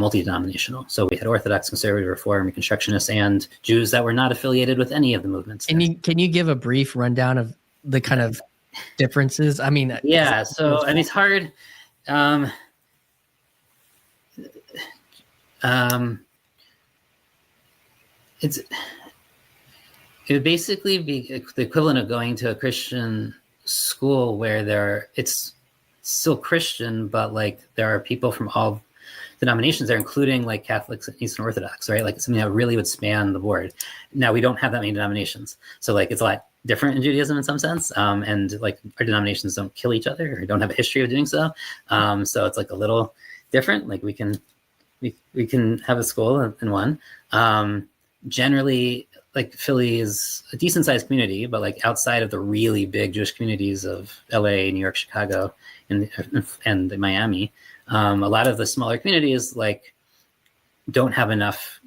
multi-denominational. So we had Orthodox, Conservative, Reform, Reconstructionists, and Jews that were not affiliated with any of the movements. Can you give a brief rundown of the kind of differences? I mean, yeah. So I mean, it's hard. It would basically be the equivalent of going to a Christian school where it's still Christian, but like there are people from all denominations there, including like Catholics and Eastern Orthodox, right? Like something that really would span the board. Now we don't have that many denominations, so like it's a lot different in Judaism in some sense, and like our denominations don't kill each other or don't have a history of doing so. So it's like a little different. Like we can have a school in one. Generally, like Philly is a decent sized community, but like outside of the really big Jewish communities of LA, New York, Chicago, and Miami, a lot of the smaller communities like don't have enough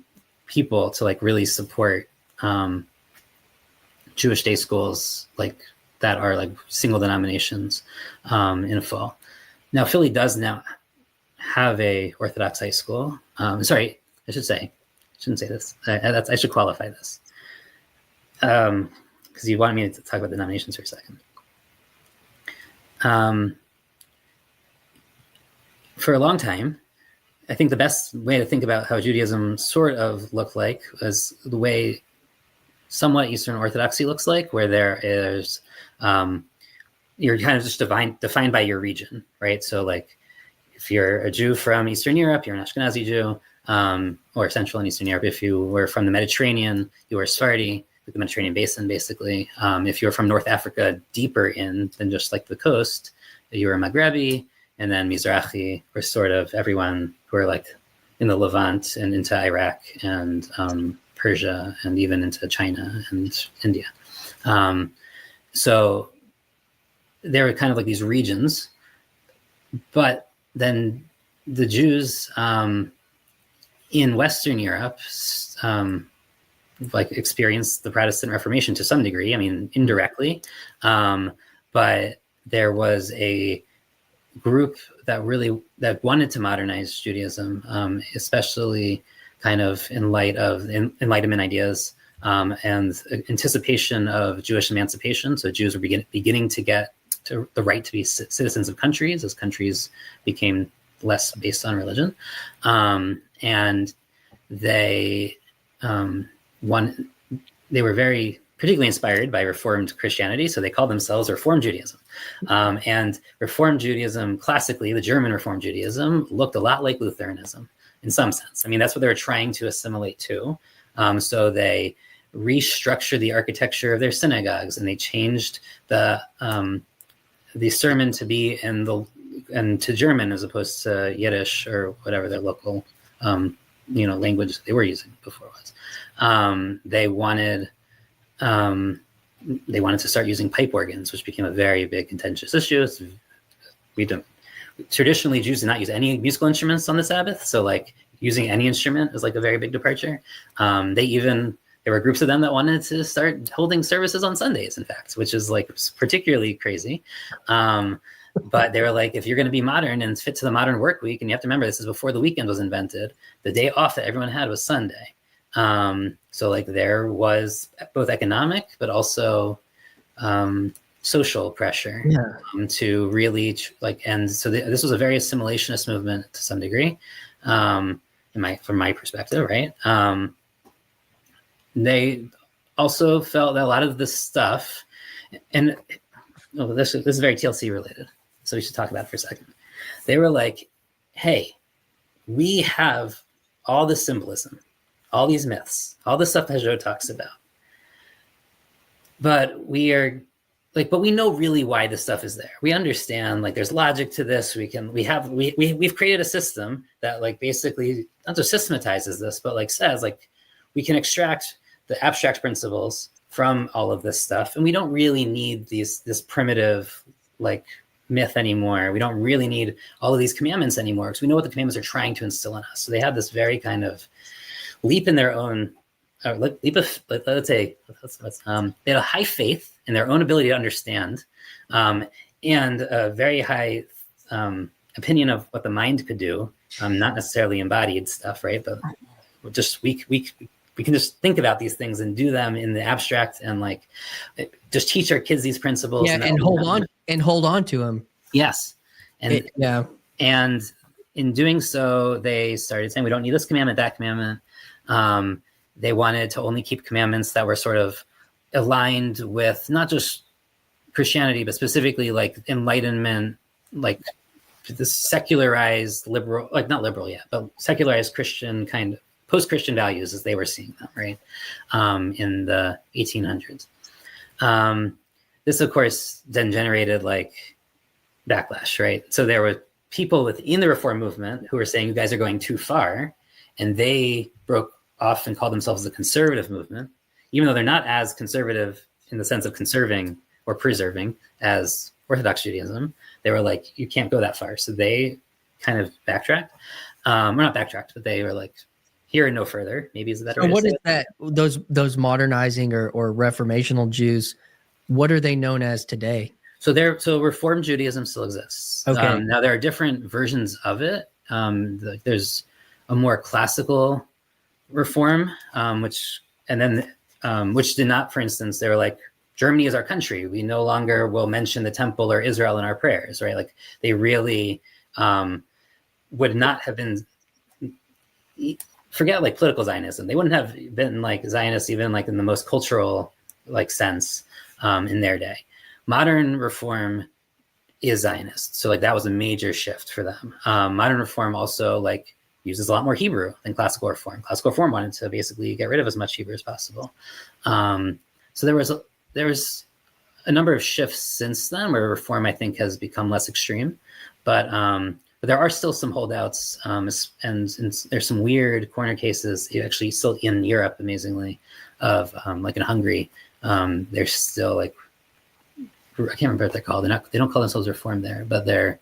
people to like really support Jewish day schools like that are like single denominations in full. Now Philly does now have a Orthodox high school. Sorry, I shouldn't say this. I should qualify this. Because you wanted me to talk about the denominations for a second. For a long time, I think the best way to think about how Judaism sort of looked like was the way somewhat Eastern Orthodoxy looks like, where there is, you're kind of just defined by your region, right? So like, if you're a Jew from Eastern Europe, you're an Ashkenazi Jew, or Central and Eastern Europe. If you were from the Mediterranean, you were Sephardi, the Mediterranean basin, basically. If you were from North Africa, deeper in than just like the coast, you were Maghrebi, and then Mizrahi were sort of everyone who are like in the Levant and into Iraq and Persia and even into China and India. So there were kind of like these regions, but then the Jews in Western Europe like experienced the Protestant Reformation to some degree. I mean, indirectly, but there was a group that wanted to modernize Judaism, especially kind of in light of Enlightenment ideas and anticipation of Jewish emancipation. So Jews were beginning to get to the right to be citizens of countries as countries became less based on religion, and they were very particularly inspired by Reformed Christianity, so they called themselves Reformed Judaism. And Reformed Judaism, classically, the German Reformed Judaism, looked a lot like Lutheranism in some sense. I mean, that's what they were trying to assimilate to. So they restructured the architecture of their synagogues, and they changed the sermon to be to German as opposed to Yiddish or whatever their local language they were using before was. They wanted to start using pipe organs, which became a very big contentious issue. Traditionally, Jews did not use any musical instruments on the Sabbath, so like using any instrument is like a very big departure. There were groups of them that wanted to start holding services on Sundays, in fact, which is like particularly crazy. But they were like, if you're going to be modern and fit to the modern work week, and you have to remember this is before the weekend was invented, the day off that everyone had was Sunday. So like there was both economic, but also social pressure to really and so this was a very assimilationist movement to some degree, from my perspective, right? They also felt that a lot of this stuff, and this is very TLC related, so we should talk about it for a second. They were like, hey, we have all this symbolism, all these myths, all the stuff that Joe talks about. But we know really why this stuff is there. We understand, like, there's logic to this. We've created a system that like basically not just systematizes this, but like says like we can extract the abstract principles from all of this stuff, and we don't really need this primitive like myth anymore. We don't really need all of ththey know what the commandments are trying to instill in us. So they had this very kind of leap in their own, they had a high faith in their own ability to understand, and a very high opinion of what the mind could do, not necessarily embodied stuff, right? But just we can just think about these things and do them in the abstract, and like just teach our kids these principles. Yeah, and hold on to them. Yes, and and in doing so, they started saying we don't need this commandment, that commandment. They wanted to only keep commandments that were sort of aligned with not just Christianity, but specifically like Enlightenment, like the secularized liberal, like not liberal yet, but secularized Christian kind of post-Christian values as they were seeing them, right? In the 1800s. This, of course, then generated like backlash, right? So there were people within the Reform movement who were saying, you guys are going too far. And they broke off and called themselves the conservative movement, even though they're not as conservative in the sense of conserving or preserving as Orthodox Judaism. They were like, you can't go that far. So they kind of backtracked. Or not backtracked, but they were like, here and no further, maybe is a better way to say it. What is that? Those modernizing or reformational Jews, what are they known as today? So Reform Judaism still exists. Okay. Now there are different versions of it. There's a more classical reform, which did not, for instance, they were like, Germany is our country. We no longer will mention the temple or Israel in our prayers, right? Like they really would not have been, forget like political Zionism. They wouldn't have been like Zionists even like in the most cultural like sense in their day. Modern reform is Zionist. So like that was a major shift for them. Modern reform also like uses a lot more Hebrew than classical reform. Classical reform wanted to basically get rid of as much Hebrew as possible. So there was a number of shifts since then where reform, I think, has become less extreme, but there are still some holdouts, and there's some weird corner cases actually still in Europe, amazingly, of like in Hungary. They're still like, I can't remember what they're called. They don't call themselves Reform there, but they're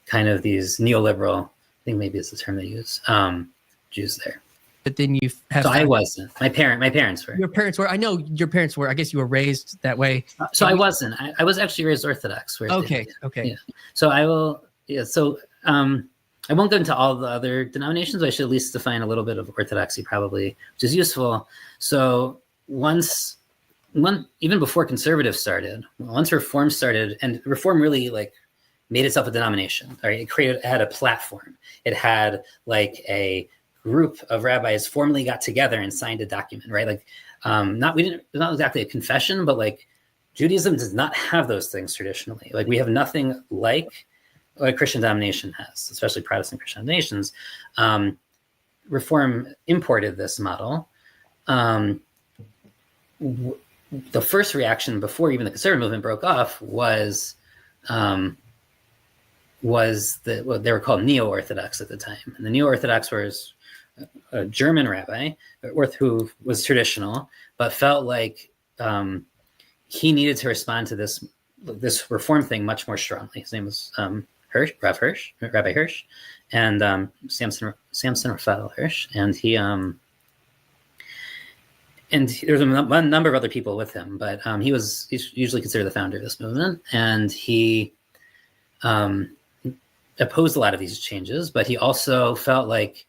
kind of these neoliberal, I think maybe it's the term they use, Jews there. But then you have. So I wasn't. My parents were. Your parents were. I know your parents were. I guess you were raised that way. So I wasn't. I was actually raised Orthodox. Okay. Yeah. So I will. Yeah. So I won't go into all the other denominations. But I should at least define a little bit of Orthodoxy, probably, which is useful. So even before conservatives started, once Reform started, and Reform really like made itself a denomination. Right? It had a platform. It had like a group of rabbis formally got together and signed a document, right? Like, not exactly a confession, but like Judaism does not have those things traditionally. Like we have nothing like what a Christian denomination has, especially Protestant Christian denominations. Reform imported this model. The first reaction before even the conservative movement broke off was that what they were called neo-Orthodox at the time. And the neo-Orthodox was a German rabbi who was traditional, but felt like he needed to respond to this reform thing much more strongly. His name was Rabbi Hirsch, and Samson Raphael Hirsch, and he and there's a number of other people with him, but he's usually considered the founder of this movement, and he opposed a lot of these changes, but he also felt like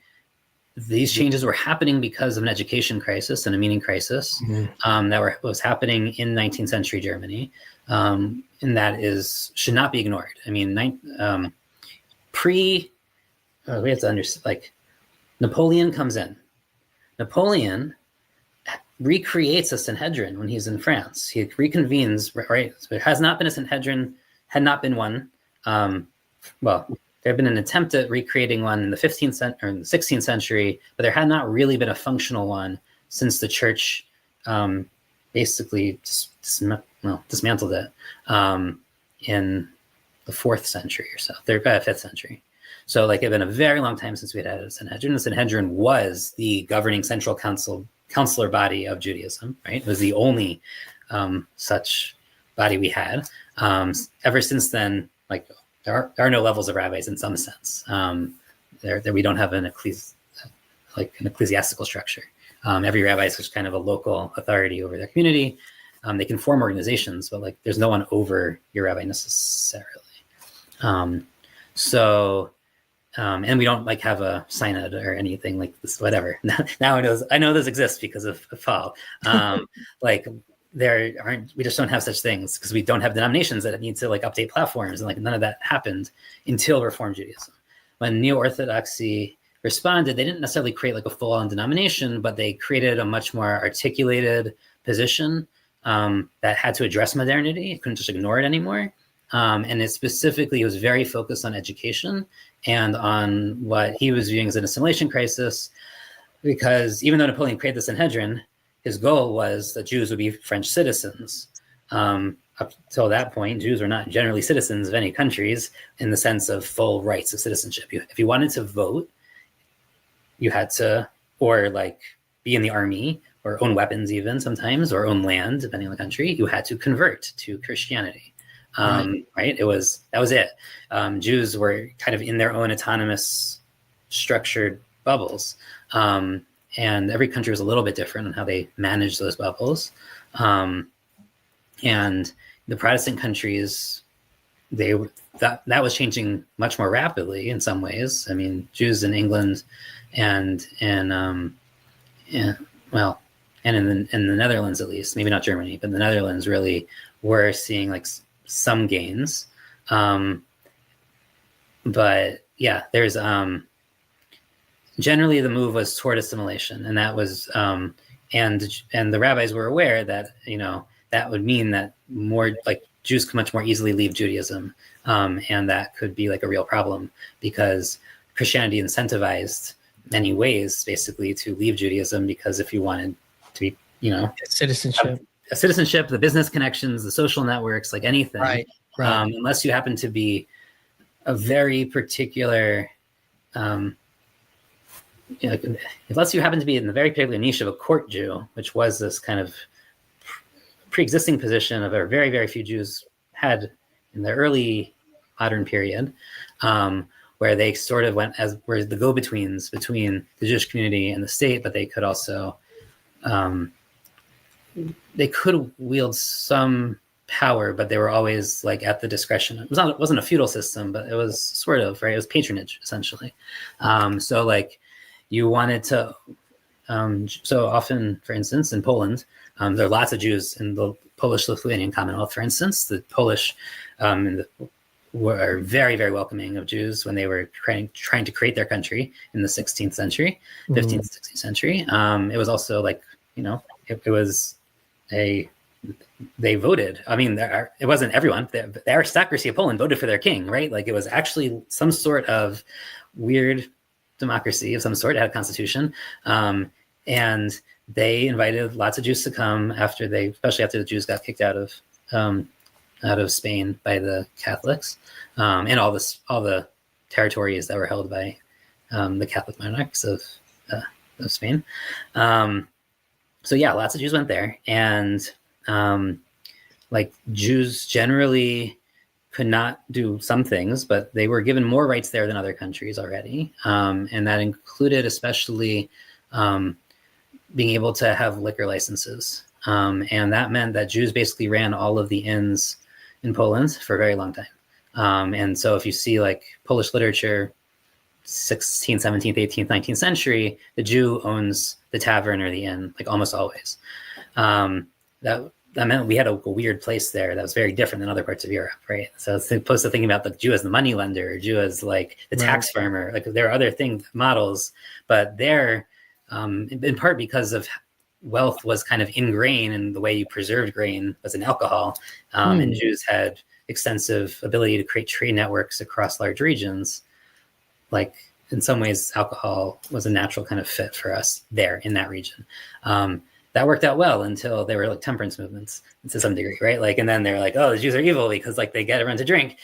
these changes were happening because of an education crisis and a meaning crisis that was happening in 19th century Germany, and that should not be ignored. I mean, we have to understand, like, Napoleon comes in. Napoleon recreates a Sanhedrin when he's in France. He reconvenes, right? So there has not been a Sanhedrin, had not been one. Well, there had been an attempt at recreating one in the 15th century or in the 16th century, but there had not really been a functional one since the church basically dismantled it in the 4th century or so, 5th century. So like it had been a very long time since we had a Sanhedrin. The Sanhedrin was the governing central counselor body of Judaism, right? It was the only such body we had. Ever since then, like there are no levels of rabbis in some sense. There we don't have an ecclesiastical structure. Every rabbi is just kind of a local authority over their community. They can form organizations, but like there's no one over your rabbi necessarily. So and we don't like have a synod or anything like this, whatever. Now I know those exist because of Paul. Like we just don't have such things because we don't have denominations that need to like update platforms, and like none of that happened until Reform Judaism. When Neo-Orthodoxy responded, they didn't necessarily create like a full-on denomination, but they created a much more articulated position that had to address modernity. It couldn't just ignore it anymore. And it specifically was very focused on education and on what he was viewing as an assimilation crisis, because even though Napoleon created the Sanhedrin, his goal was that Jews would be French citizens. Up till that point, Jews were not generally citizens of any countries in the sense of full rights of citizenship. If you wanted to vote, you had to, or like be in the army, or own weapons even sometimes, or own land, depending on the country, you had to convert to Christianity. Right? That was it. Jews were kind of in their own autonomous structured bubbles. And every country was a little bit different on how they managed those bubbles. And the Protestant countries, that was changing much more rapidly in some ways. I mean, Jews in England and in the Netherlands, at least, maybe not Germany, but the Netherlands really were seeing like some gains. But yeah, there's generally the move was toward assimilation, and that was and the rabbis were aware that that would mean that more like Jews could much more easily leave Judaism, and that could be like a real problem because Christianity incentivized many ways basically to leave Judaism, because if you wanted to be citizenship, the business connections, the social networks, like anything, right. Unless you happen to be a very particular unless you happen to be in the very particular niche of a court Jew, which was this kind of pre-existing position of a very, very few Jews had in the early modern period, where they sort of were the go-betweens between the Jewish community and the state, but they could also they could wield some power, but they were always like at the discretion. It wasn't a feudal system, but it was sort of, right? It was patronage essentially. So like you wanted to, so often, for instance, in Poland, there are lots of Jews in the Polish-Lithuanian Commonwealth, for instance. The Polish were very, very welcoming of Jews when they were trying to create their country in the 16th century, 15th, 16th century. It was also like, it was they voted. I mean, it wasn't everyone. The aristocracy of Poland voted for their king, right? Like it was actually some sort of weird democracy of some sort. It had a constitution. And they invited lots of Jews to come especially after the Jews got kicked out of Spain by the Catholics, and all the territories that were held by the Catholic monarchs of Spain. So yeah, lots of Jews went there, and like Jews generally could not do some things, but they were given more rights there than other countries already, and that included especially being able to have liquor licenses, and that meant that Jews basically ran all of the inns in Poland for a very long time. And so if you see like Polish literature, 16th, 17th, 18th, 19th century, the Jew owns the tavern or the inn, like almost always. That meant we had a weird place there that was very different than other parts of Europe, right? So as opposed to thinking about the Jew as the money lender, Jew as like the tax farmer, like there are other models, but there, in part because of wealth was kind of ingrained in the way you preserved grain was in alcohol, and Jews had extensive ability to create trade networks across large regions. Like in some ways, alcohol was a natural kind of fit for us there in that region. That worked out well until there were like temperance movements to some degree, right? Like, and then they're like, oh, the Jews are evil because like they get everyone to drink.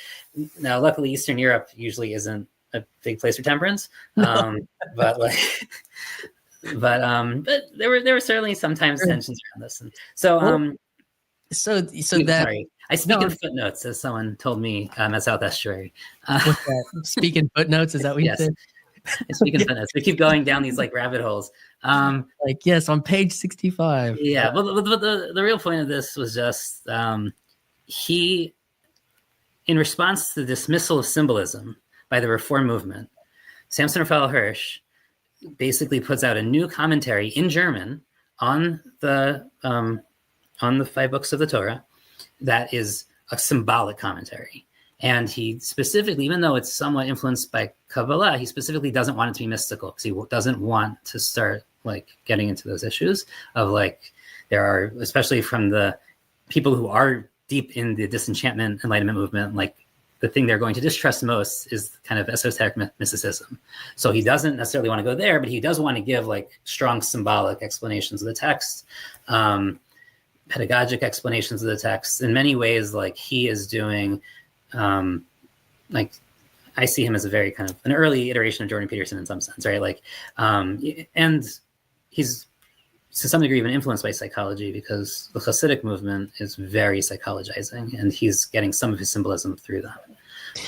Now, luckily, Eastern Europe usually isn't a big place for temperance, but there were certainly sometimes tensions around this. And so, sorry, I speak in footnotes, as someone told me at South Estuary. What's that? Speak in footnotes? Is that what you said? I speak in footnotes. We keep going down these like rabbit holes. Like, yes, on page 65. Yeah, but the real point of this was just he, in response to the dismissal of symbolism by the Reform movement, Samson Raphael Hirsch basically puts out a new commentary in German on the 5 books of the Torah that is a symbolic commentary. And he specifically, even though it's somewhat influenced by Kabbalah, he specifically doesn't want it to be mystical because he doesn't want to start like getting into those issues of like, there are, especially from the people who are deep in the disenchantment enlightenment movement, like the thing they're going to distrust most is kind of esoteric mysticism. So he doesn't necessarily want to go there, but he does want to give like strong symbolic explanations of the text, pedagogic explanations of the text. In many ways, like he is doing, like I see him as a very kind of an early iteration of Jordan Peterson in some sense, right? Like, and he's to some degree even influenced by psychology because the Hasidic movement is very psychologizing, and he's getting some of his symbolism through that.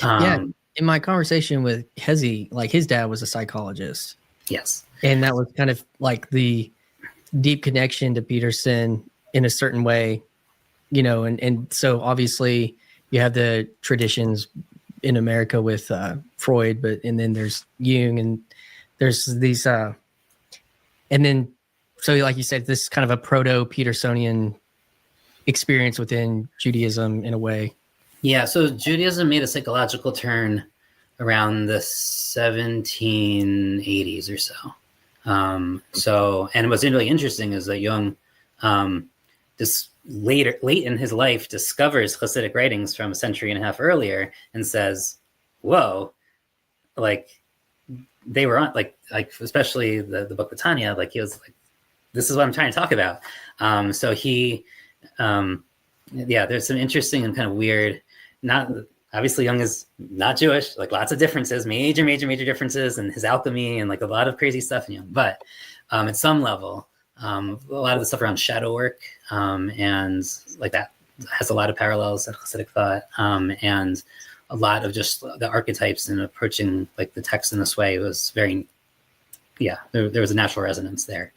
Yeah, in my conversation with Hezi, like his dad was a psychologist. Yes. And that was kind of like the deep connection to Peterson in a certain way, you know, and so obviously you have the traditions in America with Freud, and then there's Jung, and there's these, and then, so like you said, this is kind of a proto-Petersonian experience within Judaism in a way. Yeah, so Judaism made a psychological turn around the 1780s or so. And what's really interesting is that Jung, late in his life, discovers Hasidic writings from a century and a half earlier and says, "Whoa, like they were on like especially the book of Tanya, like he was like, this is what I'm trying to talk about." So he, there's some interesting and kind of weird. Not obviously, Jung is not Jewish, like lots of differences, major differences, and his alchemy and like a lot of crazy stuff in Jung. But at some level, a lot of the stuff around shadow work and like that has a lot of parallels in Hasidic thought, and a lot of just the archetypes and approaching like the text in this way was very, there was a natural resonance there.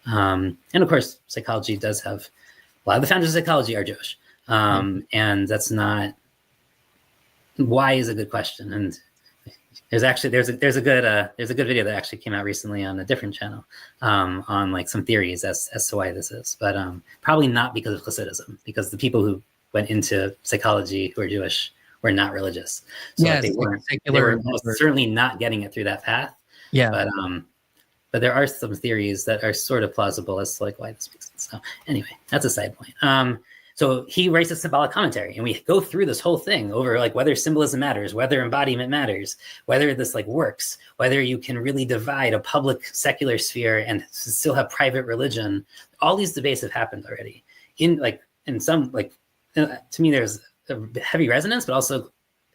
And of course, psychology does have a lot of the founders of psychology are Jewish, and that's not. Why is a good question, and there's a good video that actually came out recently on a different channel on like some theories as to why this is, but probably not because of Hasidism, because the people who went into psychology who are Jewish were not religious, so they were certainly not getting it through that path. Yeah, but there are some theories that are sort of plausible as to like why this makes sense. So anyway, that's a side point. So he writes a symbolic commentary, and we go through this whole thing over like whether symbolism matters, whether embodiment matters, whether this like works, whether you can really divide a public secular sphere and still have private religion. All these debates have happened already. To me, there's a heavy resonance, but also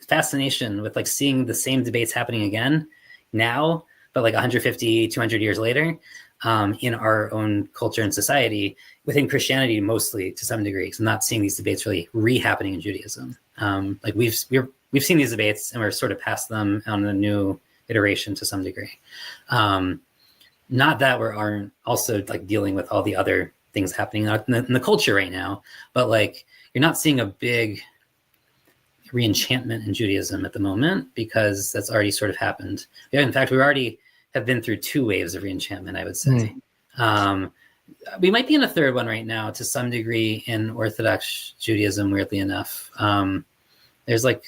fascination with like seeing the same debates happening again now, but like 150, 200 years later. In our own culture and society, within Christianity mostly to some degree. So I'm not seeing these debates really re-happening in Judaism. Like we've seen these debates and we're sort of past them on a new iteration to some degree. Not that we aren't also like dealing with all the other things happening in the culture right now, but like you're not seeing a big re-enchantment in Judaism at the moment because that's already sort of happened. Yeah, in fact, we already have been through 2 waves of re-enchantment, I would say. We might be in a third one right now to some degree in Orthodox Judaism, weirdly enough. There's like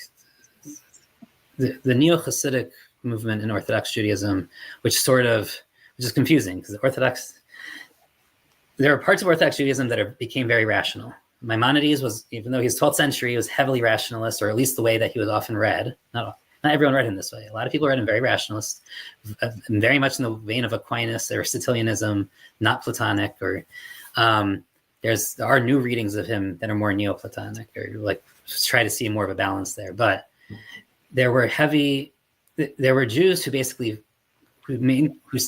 the neo-Hasidic movement in Orthodox Judaism, which is confusing because there are parts of Orthodox Judaism that became very rational. Maimonides was, even though he's 12th century, he was heavily rationalist, or at least the way that he was often read. Not everyone read him this way. A lot of people read him very rationalist, very much in the vein of Aquinas, Aristotelianism, not Platonic. Or there are new readings of him that are more Neoplatonic, or like try to see more of a balance there. But there were Jews who basically who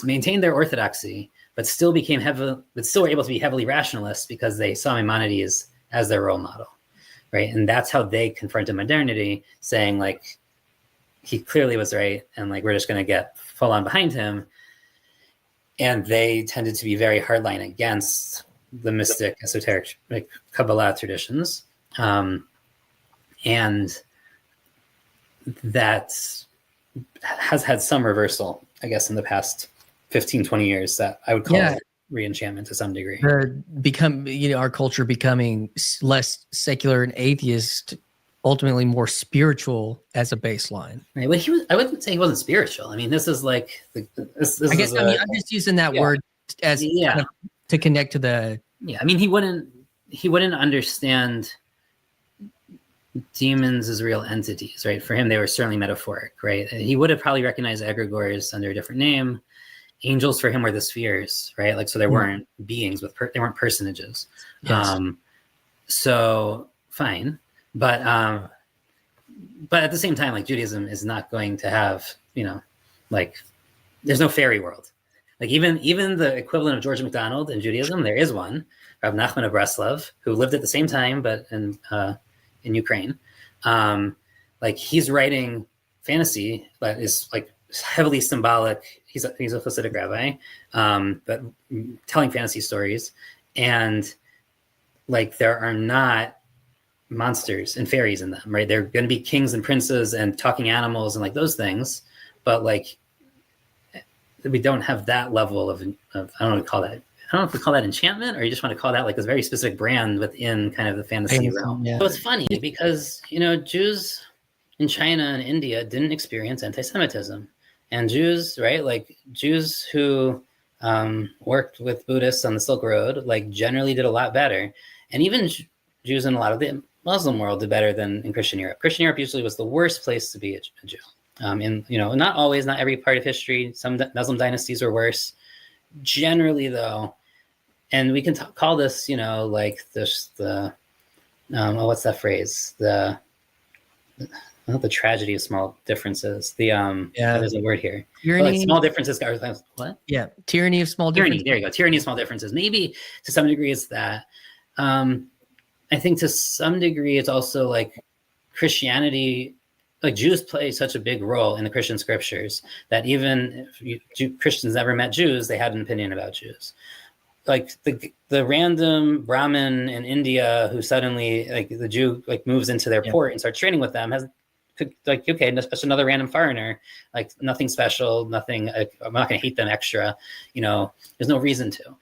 maintained their orthodoxy, but still were able to be heavily rationalists because they saw Maimonides as their role model, right? And that's how they confronted modernity, saying like, he clearly was right, and like we're just going to get full on behind him. And they tended to be very hardline against the mystic, esoteric, like Kabbalah traditions, and that has had some reversal I guess, in the past 15, 20 years that I would call re-enchantment to some degree. Our culture becoming less secular and atheist, ultimately more spiritual as a baseline. Right. Well, I wouldn't say he wasn't spiritual. I mean, this is like this I guess I'm just using that word as kind of to connect to the. Yeah, I mean, he wouldn't understand demons as real entities, right? For him, they were certainly metaphoric, right? He would have probably recognized egregores under a different name. Angels for him were the spheres, right? Like, so there weren't beings they weren't personages. Yes. So fine, but at the same time, like, Judaism is not going to have, like, there's no fairy world. Like, even the equivalent of George MacDonald in Judaism, there is one, Rav Nachman of Breslov, who lived at the same time, but in Ukraine. Like, he's writing fantasy that is like heavily symbolic. He's a Hasidic rabbi, but telling fantasy stories, and like, there are not monsters and fairies in them, right? They're going to be kings and princes and talking animals and like those things, but like, we don't have that level of I don't know what to call that. I don't know if we call that enchantment, or you just want to call that like a very specific brand within kind of the fantasy realm. Yeah. So it's funny because, Jews in China and India didn't experience anti-Semitism, and Jews, right? Like, Jews who worked with Buddhists on the Silk Road, like, generally did a lot better. And even Jews in a lot of the Muslim world did better than in Christian Europe. Christian Europe usually was the worst place to be a Jew. Not always, not every part of history. Some Muslim dynasties were worse. Generally, though, and we can call this, like this, what's that phrase? The tragedy of small differences. There's a word here. Tyranny. Like, small differences. What? Yeah, tyranny of small differences. There you go. Tyranny of small differences. Maybe to some degree it's that. I think to some degree it's also like Christianity. Like, Jews play such a big role in the Christian scriptures that even if Christians never met Jews, they had an opinion about Jews. Like, the random Brahmin in India who suddenly, like, the Jew, like, moves into their port and starts trading with them okay, just another random foreigner, like, nothing special, nothing. I'm not going to hate them extra. There's no reason to.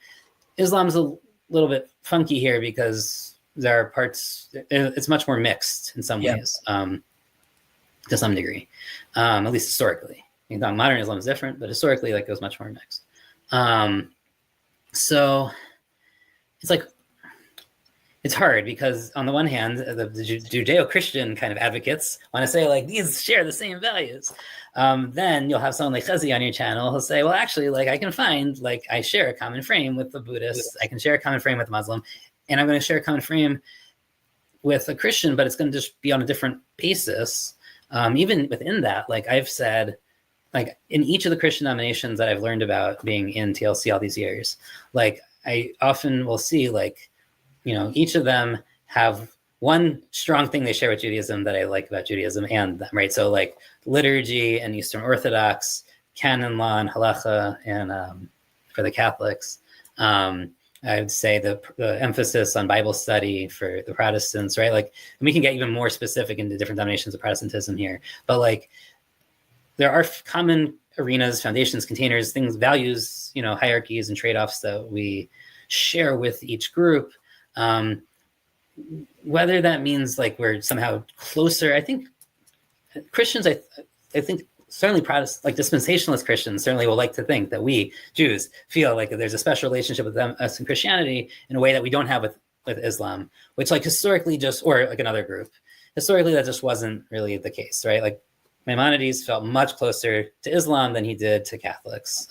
Islam's a little bit funky here because there are parts. It's much more mixed in some ways. To some degree, at least historically. Modern Islam is different, but historically, like, it was much more mixed. So it's like, it's hard because on the one hand, the Judeo-Christian kind of advocates want to say, like, these share the same values. Then you'll have someone like Chezi on your channel who'll say, well, actually, like, I can find, like, I share a common frame with the Buddhists. I can share a common frame with the Muslim, and I'm going to share a common frame with a Christian, but it's going to just be on a different basis. Even within that, like, I've said, like, in each of the Christian denominations that I've learned about being in TLC all these years, like, I often will see, like, each of them have one strong thing they share with Judaism that I like about Judaism and them, right? So, like, liturgy and Eastern Orthodox, canon law and halacha, and for the Catholics, I would say the emphasis on Bible study for the Protestants, right? Like, and we can get even more specific into different denominations of Protestantism here, but like, there are common arenas, foundations, containers, things, values, hierarchies and trade-offs that we share with each group. Whether that means like we're somehow closer, I think Christians, I think certainly Protestant, like dispensationalist Christians, certainly will like to think that we Jews feel like there's a special relationship with us in Christianity in a way that we don't have with Islam, which, like, historically or like another group, historically that just wasn't really the case, right? Like, Maimonides felt much closer to Islam than he did to Catholics,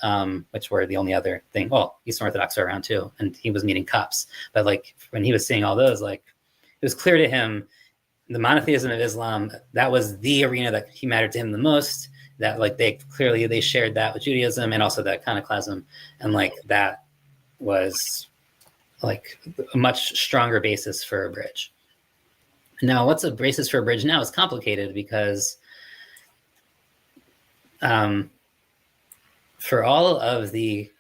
which were the only other thing. Well, Eastern Orthodox are around too, and he was meeting Copts, but like, when he was seeing all those, like, it was clear to him the monotheism of Islam, that was the arena that he mattered to him the most. That, like, they shared that with Judaism and also that iconoclasm, and like, that was like a much stronger basis for a bridge. Now, what's a basis for a bridge now is complicated because for all of the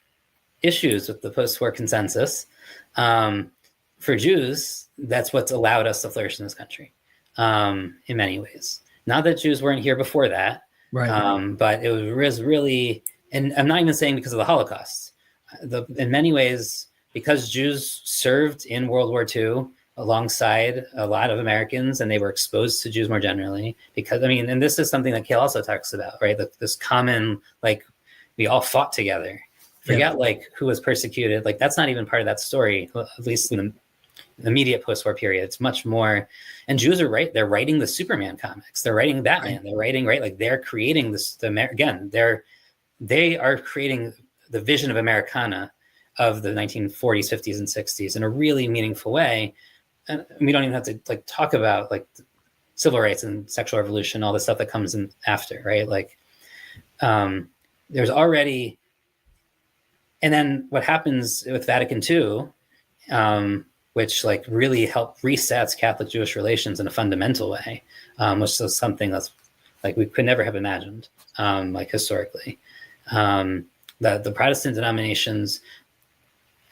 issues with the post-war consensus, for Jews, that's what's allowed us to flourish in this country, in many ways. Not that Jews weren't here before that, right? But it was really And I'm not even saying because of the Holocaust. In many ways, because Jews served in World War II alongside a lot of Americans, and they were exposed to Jews more generally. Because I mean, and this is something that Kale also talks about, right? This common, like, we all fought together. Forget like who was persecuted. Like that's not even part of that story, at least in the immediate post-war period. It's much more. And Jews are right. They're writing the Superman comics. They're writing Batman. They're writing, right? Like they're creating this. Again, they are creating the vision of Americana of the 1940s, 50s, and 60s in a really meaningful way. And we don't even have to like talk about like civil rights and sexual revolution, all the stuff that comes in after, right? Like there's already, and then what happens with Vatican II, which like really helped resets Catholic Jewish relations in a fundamental way, which is something that's like we could never have imagined, like historically. The Protestant denominations,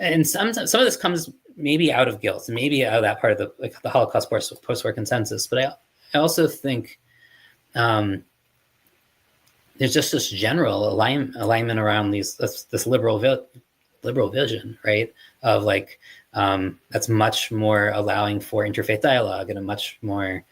and some of this comes maybe out of guilt, maybe out of that part of the Holocaust post-war consensus. But I also think there's just this general alignment around this liberal vision, right? Of like that's much more allowing for interfaith dialogue and a much more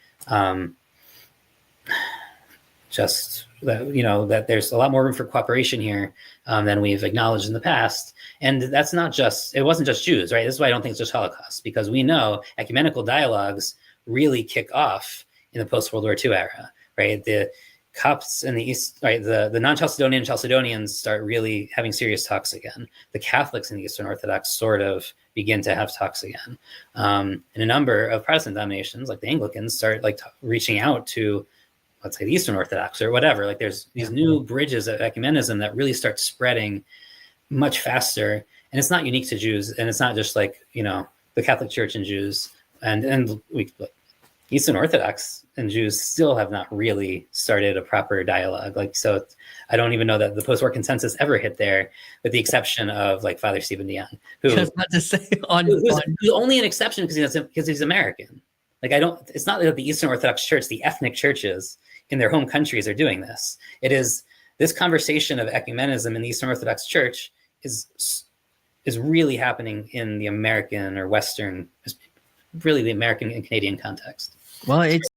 just that, that there's a lot more room for cooperation here than we've acknowledged in the past. And that's not just, it wasn't just Jews, right? This is why I don't think it's just Holocaust, because we know ecumenical dialogues really kick off in the post-World War II era, right? The Copts in the East, right? The non-Chalcedonian Chalcedonians start really having serious talks again. The Catholics in the Eastern Orthodox sort of begin to have talks again. And a number of Protestant denominations, like the Anglicans, start like reaching out to, let's say, the Eastern Orthodox or whatever. Like there's these new bridges of ecumenism that really start spreading much faster. And it's not unique to Jews. And it's not just like, the Catholic Church and Jews and Eastern Orthodox and Jews still have not really started a proper dialogue. Like, so I don't even know that the post-war consensus ever hit there, with the exception of like Father Stephen DeYoung, who's only an exception because he's American. Like it's not that the Eastern Orthodox Church, the ethnic churches in their home countries are doing this. It is this conversation of ecumenism in the Eastern Orthodox Church is really happening in the American or Western, really the American and Canadian context. Well, it's